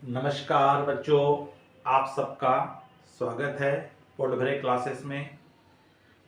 नमस्कार बच्चों, आप सबका स्वागत है पोर्ट भरे क्लासेस में।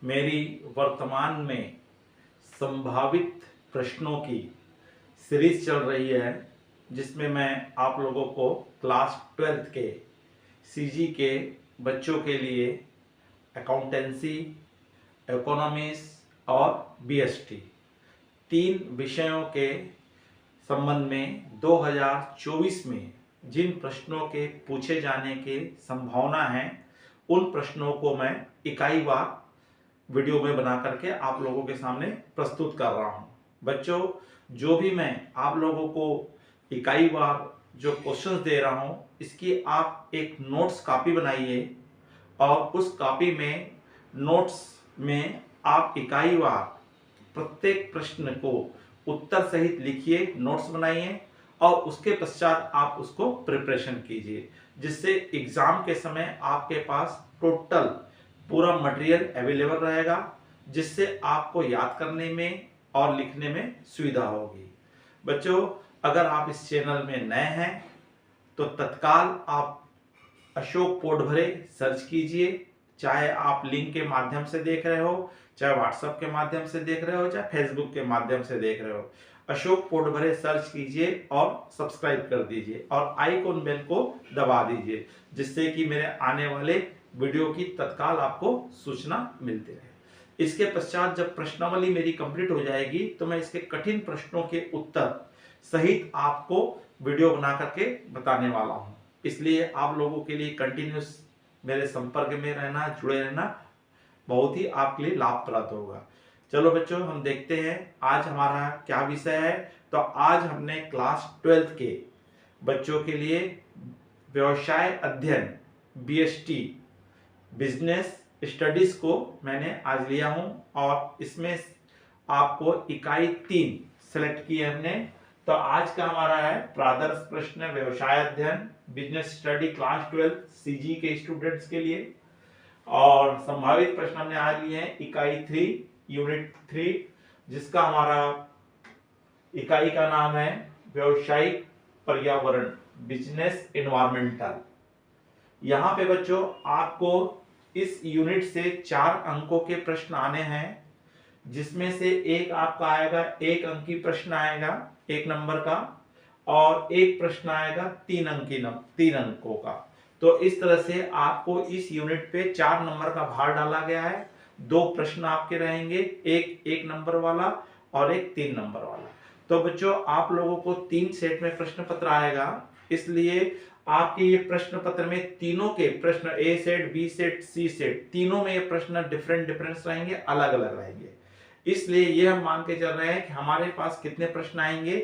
मेरी वर्तमान में संभावित प्रश्नों की सीरीज चल रही है, जिसमें मैं आप लोगों को क्लास 12th के सीजी के बच्चों के लिए अकाउंटेंसी, इकोनॉमिक्स और बीएसटी तीन विषयों के संबंध में 2024 में जिन प्रश्नों के पूछे जाने की संभावना है, उन प्रश्नों को मैं इकाईवार वीडियो में बना करके आप लोगों के सामने प्रस्तुत कर रहा हूं। बच्चों, जो भी मैं आप लोगों को इकाईवार जो क्वेश्चंस दे रहा हूं, इसकी आप एक नोट्स कॉपी बनाइए और उस कॉपी में नोट्स में आप इकाईवार प्रत्येक प्रश्न को उत्तर सहित लिखिए, नोट्स बनाइए और उसके पश्चात आप उसको प्रिपरेशन कीजिए, जिससे एग्जाम के समय आपके पास टोटल पूरा मटेरियल अवेलेबल रहेगा, जिससे आपको याद करने में और लिखने में सुविधा होगी। बच्चों, अगर आप इस चैनल में नए हैं तो तत्काल आप अशोक पोटभरे सर्च कीजिए। चाहे आप लिंक के माध्यम से देख रहे हो, चाहे व्हाट्सएप के माध्यम से देख रहे हो, चाहे फेसबुक के माध्यम से देख रहे हो, अशोक पोटभरे सर्च कीजिए और सब्सक्राइब कर दीजिए और आइकॉन बेल को दबा दीजिए, जिससे कि मेरे आने वाले वीडियो की तत्काल आपको सूचना मिलती रहे। इसके पश्चात जब प्रश्नावली मेरी कंप्लीट हो जाएगी तो मैं इसके कठिन प्रश्नों के उत्तर सहित आपको वीडियो बना करके बताने वाला हूं। इसलिए आप लोगों के लिए कंटिन्यूस मेरे संपर्क में रहना, जुड़े रहना बहुत ही आपके लिए लाभप्रद होगा। चलो बच्चों, हम देखते हैं आज हमारा क्या विषय है। तो आज हमने क्लास 12th के बच्चों के लिए व्यवसाय अध्ययन बीएसटी बिजनेस स्टडीज को मैंने आज लिया हूं और इसमें आपको इकाई 3 सेलेक्ट की है हमने। तो आज का हमारा है प्रादर्श प्रश्न व्यवसाय अध्ययन बिजनेस स्टडी क्लास 12 सीजी के स्टूडेंट्स के लिए, और संभावित प्रश्न हमने आज लिए हैं इकाई 3 यूनिट 3, जिसका हमारा इकाई का नाम है व्यवसायिक पर्यावरण बिजनेस एनवायरमेंटल। यहाँ पे बच्चों आपको इस यूनिट से 4 अंकों के प्रश्न आने हैं, जिसमें से एक आपका आएगा 1 अंकी प्रश्न आएगा 1 नंबर का, और एक प्रश्न आएगा 3 अंकों का। तो इस तरह से आपको इस यूनिट पे 4 नंबर का भार डाला गया है। 2 प्रश्न आपके रहेंगे, एक 1 नंबर वाला और एक 3 नंबर वाला। तो बच्चों, आप लोगों को 3 सेट में प्रश्न पत्र आएगा, इसलिए आपके ये प्रश्न पत्र में तीनों के प्रश्न ए सेट, बी सेट, सी सेट, तीनों में ये प्रश्न डिफरेंस रहेंगे, अलग अलग रहेंगे। इसलिए ये हम मान के चल रहे हैं कि हमारे पास कितने प्रश्न आएंगे,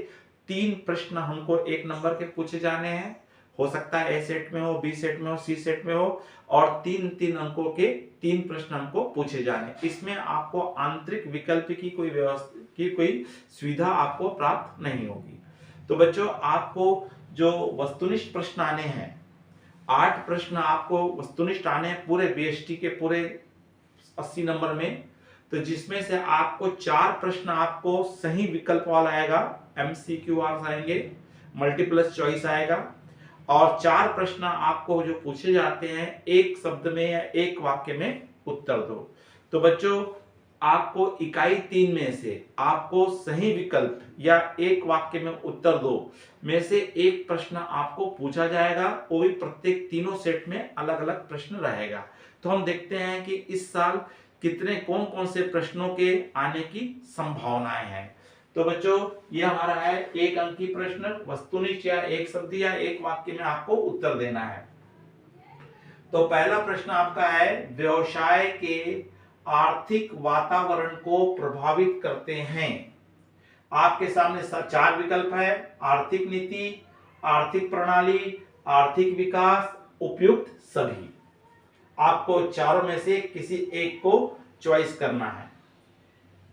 3 प्रश्न हमको 1 नंबर के पूछे जाने हैं। हो सकता है ए सेट में हो, बी सेट में हो, सी सेट में हो, और 3 अंकों के 3 प्रश्न हमको पूछे जाने। इसमें आपको आंतरिक विकल्प की कोई सुविधा आपको प्राप्त नहीं होगी। तो बच्चों, आपको जो वस्तुनिष्ठ प्रश्न आने हैं, 8 प्रश्न आपको वस्तुनिष्ठ आने हैं पूरे बीएसटी के पूरे 80 नंबर में। तो जिसमें से आपको 4 प्रश्न आपको सही विकल्प वाला आएगा, एमसीक्यूआर आएंगे, मल्टीपल चॉइस आएगा, और 4 प्रश्न आपको जो पूछे जाते हैं एक शब्द में या एक वाक्य में उत्तर दो। तो बच्चों, आपको इकाई 3 में से आपको सही विकल्प या एक वाक्य में उत्तर दो में से एक प्रश्न आपको पूछा जाएगा, वो भी प्रत्येक तीनों सेट में अलग अलग प्रश्न रहेगा। तो हम देखते हैं कि इस साल कौन कौन से प्रश्नों के आने की संभावनाएं हैं। तो बच्चों, ये हमारा है 1 अंकी प्रश्न, वस्तुनिष्ठ या एक शब्द या एक वाक्य में आपको उत्तर देना है। तो पहला प्रश्न आपका है, व्यवसाय के आर्थिक वातावरण को प्रभावित करते हैं। आपके सामने 4 विकल्प है, आर्थिक नीति, आर्थिक प्रणाली, आर्थिक विकास, उपयुक्त सभी। आपको चारों में से किसी एक को चॉइस करना है।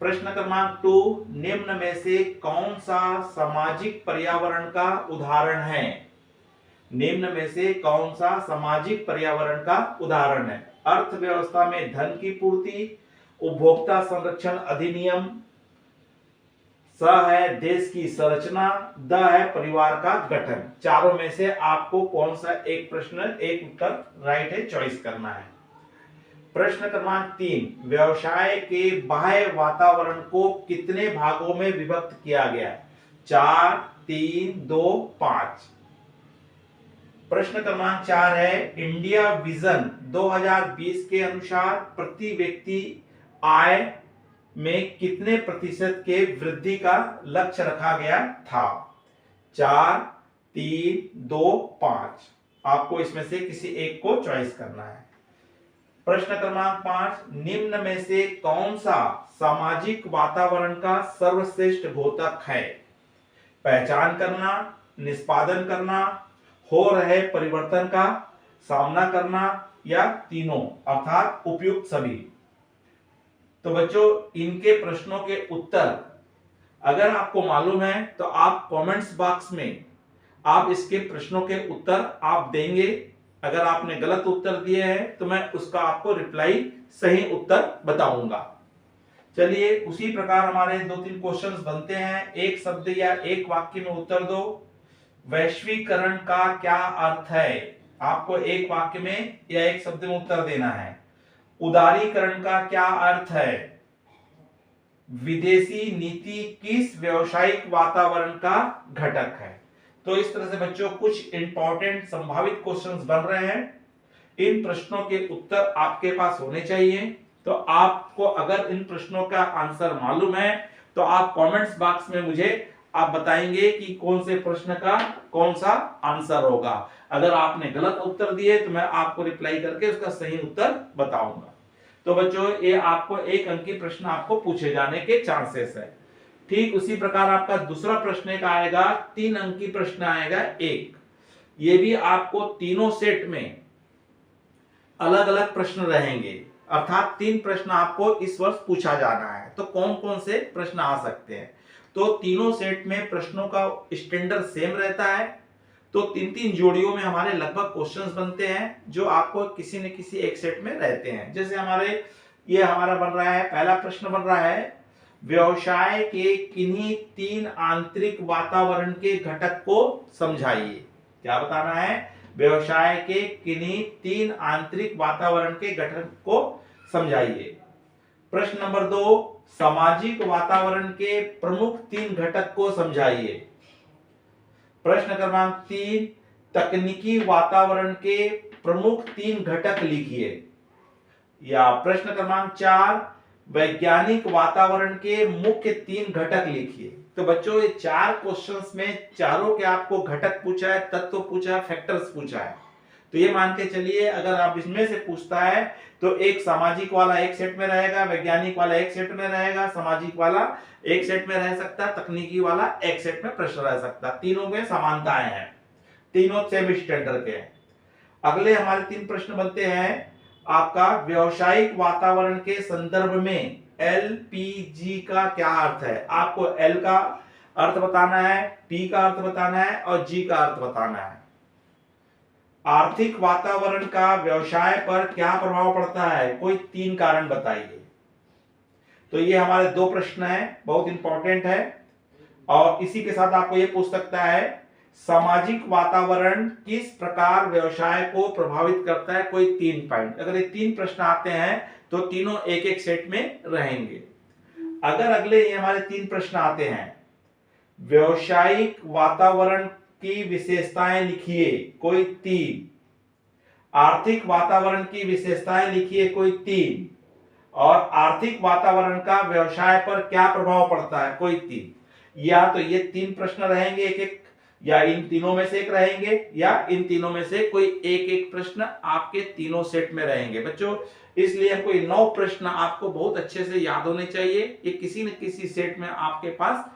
प्रश्न क्रमांक 2, निम्न में से कौन सा सामाजिक पर्यावरण का उदाहरण है? निम्न में से कौन सा सामाजिक पर्यावरण का उदाहरण है? अर्थव्यवस्था में धन की पूर्ति, उपभोक्ता संरक्षण अधिनियम, स है देश की संरचना, द है परिवार का गठन। चारों में से आपको कौन सा एक प्रश्न, एक उत्तर राइट है चॉइस करना है। प्रश्न क्रमांक 3, व्यवसाय के बाह्य वातावरण को कितने भागों में विभक्त किया गया? 4, 3, 2, 5। प्रश्न क्रमांक 4 है, इंडिया विजन 2020 के अनुसार प्रति व्यक्ति आय में कितने प्रतिशत के वृद्धि का लक्ष्य रखा गया था? 4, 3, 2, 5। आपको इसमें से किसी एक को चॉइस करना है। प्रश्न क्रमांक 5, निम्न में से कौन सा सामाजिक वातावरण का सर्वश्रेष्ठ घोतक है? पहचान करना, निष्पादन करना, हो रहे परिवर्तन का सामना करना, या तीनों अर्थात उपयुक्त सभी। तो बच्चों, इनके प्रश्नों के उत्तर अगर आपको मालूम है तो आप कमेंट्स बॉक्स में आप इसके प्रश्नों के उत्तर आप देंगे। अगर आपने गलत उत्तर दिए हैं तो मैं उसका आपको रिप्लाई सही उत्तर बताऊंगा। चलिए, उसी प्रकार हमारे 2-3 क्वेश्चंस बनते हैं। एक शब्द या एक वाक्य में उत्तर दो। वैश्वीकरण का क्या अर्थ है? आपको एक वाक्य में या एक शब्द में उत्तर देना है। उदारीकरण का क्या अर्थ है? विदेशी नीति किस व्यावसायिक वातावरण का घटक है? तो इस तरह से बच्चों कुछ इंपॉर्टेंट संभावित क्वेश्चंस बन रहे हैं। इन प्रश्नों के उत्तर आपके पास होने चाहिए। तो आपको अगर इन प्रश्नों का आंसर मालूम है तो आप कमेंट्स बॉक्स में मुझे आप बताएंगे कि कौन से प्रश्न का कौन सा आंसर होगा। अगर आपने गलत उत्तर दिए तो मैं आपको रिप्लाई करके उसका सही उत्तर बताऊंगा। तो बच्चों, ये आपको एक अंक की प्रश्न आपको पूछे जाने के चांसेस है। ठीक उसी प्रकार आपका दूसरा प्रश्न एक आएगा, 3 अंक की प्रश्न आएगा एक। ये भी आपको तीनों सेट में अलग अलग प्रश्न रहेंगे, अर्थात 3 प्रश्न आपको इस वर्ष पूछा जाना है। तो कौन कौन से प्रश्न आ सकते हैं? तो तीनों सेट में प्रश्नों का स्टैंडर्ड सेम रहता है। तो 3-3 जोड़ियों में हमारे लगभग क्वेश्चंस बनते हैं जो आपको किसी न किसी एक सेट में रहते हैं। जैसे हमारा बन रहा है, पहला प्रश्न बन रहा है, व्यवसाय के किन्हीं 3 आंतरिक वातावरण के घटक को समझाइए। क्या बताना है? व्यवसाय के किन्हीं 3 आंतरिक वातावरण के घटक को समझाइए। प्रश्न नंबर 2, सामाजिक वातावरण के प्रमुख 3 घटक को समझाइए। प्रश्न क्रमांक 3, तकनीकी वातावरण के प्रमुख 3 घटक लिखिए। या प्रश्न क्रमांक 4, वैज्ञानिक वातावरण के मुख्य 3 घटक लिखिए। तो बच्चों, ये 4 क्वेश्चंस में चारों के आपको घटक पूछा है, तत्व पूछा है, फैक्टर्स पूछा है। तो ये मान के चलिए, अगर आप इसमें से पूछता है तो एक सामाजिक वाला एक सेट में रहेगा, वैज्ञानिक वाला एक सेट में रहेगा, सामाजिक वाला एक सेट में रह सकता है, तकनीकी वाला एक सेट में प्रश्न रह सकता है। तीनों में समानताएं हैं, तीनों सेम स्टैंडर्ड के हैं। अगले हमारे 3 प्रश्न बनते हैं आपका, व्यावसायिक वातावरण के संदर्भ में LPG का क्या अर्थ है? आपको L का अर्थ बताना है, P का अर्थ बताना है और G का अर्थ बताना है। आर्थिक वातावरण का व्यवसाय पर क्या प्रभाव पड़ता है? कोई 3 कारण बताइए। तो ये हमारे 2 प्रश्न हैं, बहुत इंपॉर्टेंट है। और इसी के साथ आपको ये पूछ सकता है, सामाजिक वातावरण किस प्रकार व्यवसाय को प्रभावित करता है? कोई 3 पॉइंट। अगर ये 3 प्रश्न आते हैं तो तीनों एक एक सेट में रहेंगे। अगर अगले ये हमारे 3 प्रश्न आते हैं, व्यवसायिक वातावरण की विशेषताएं लिखिए, कोई 3। आर्थिक वातावरण की विशेषताएं लिखिए, कोई 3। और आर्थिक वातावरण का व्यवसाय पर क्या प्रभाव पड़ता है? कोई 3। या तो ये 3 प्रश्न रहेंगे एक एक, या इन तीनों में से एक रहेंगे, या इन तीनों में से कोई एक एक प्रश्न आपके तीनों सेट में रहेंगे। बच्चों, इसलिए हमको 9 प्रश्न आपको बहुत अच्छे से याद होने चाहिए। ये किसी न किसी सेट में आपके पास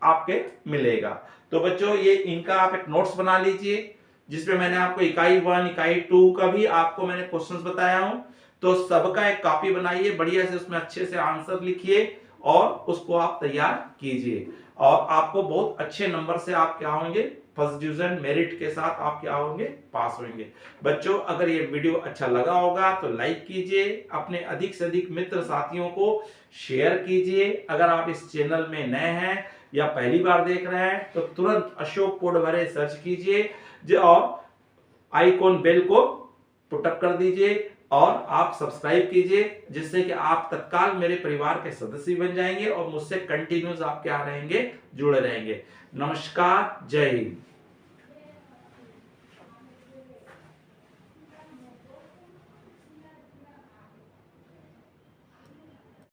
आपके मिलेगा। तो बच्चों, ये इनका आप एक नोट्स बना लीजिए, जिसमें मैंने आपको इकाई 1 इकाई 2 का भी आपको मैंने क्वेश्चंस बताया हूं। तो सबका एक कॉपी बनाइए, बढ़िया से उसमें अच्छे से आंसर लिखिए और उसको आप तैयार कीजिए। और आपको बहुत अच्छे नंबर से आप क्या होंगे? फर्स्ट डिवीजन मेरिट के साथ आप क्या होंगे? पास होंगे। बच्चों, अगर ये वीडियो अच्छा लगा होगा तो लाइक कीजिए, अपने अधिक से अधिक मित्र साथियों को शेयर कीजिए। अगर आप इस चैनल में नए हैं या पहली बार देख रहे हैं तो तुरंत अशोक पोडभरे सर्च कीजिए और आइकॉन बेल को पुटअप कर दीजिए और आप सब्सक्राइब कीजिए, जिससे कि आप तत्काल मेरे परिवार के सदस्य बन जाएंगे और मुझसे कंटिन्यूस आप क्या रहेंगे, जुड़े रहेंगे। नमस्कार, जय हिंद।